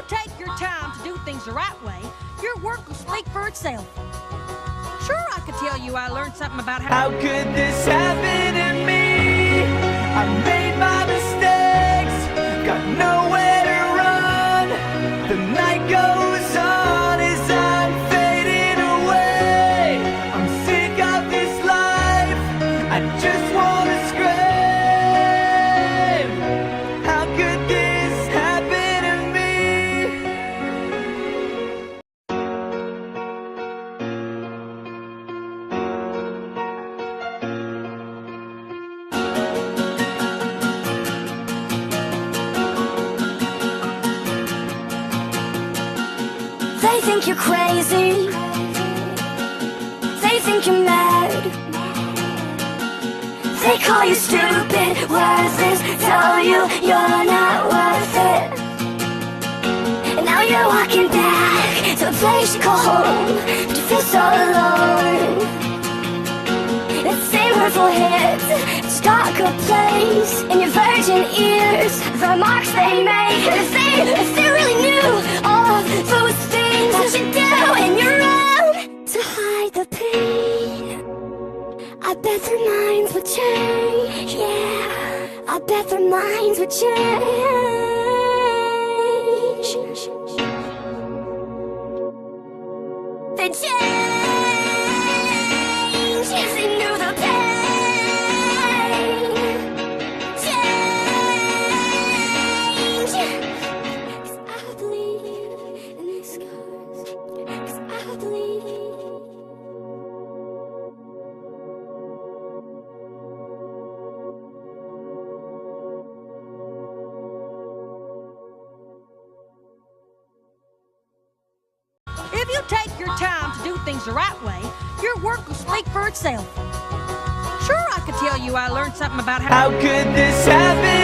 take your time to do things the right way, your work will speak for itself. Sure, I could tell you I learned something about How could this happen to me? I made my mistakes, got nowhere to run. The night goes on as I'm fading away. I'm sick of this life, I just wanna scream. How could this happen to me? They think you're crazy, they think you're mad, they call you stupid, worthless, tell you you're not worth it. And now you're walking back to a place you call home, but you feel so alone. That same hurtful hits stuck a place in your virgin ears. The remarks they make, if they really knew all of those things that you do in your own to hide the pain, I bet their minds would change. Yeah, I bet their minds would change. They change if they knew the pain. Change, 'cause I believe in these scars, 'cause I believe. If you take your time to do things the right way, your work will speak for itself. Sure, I could tell you I learned something about How could this happen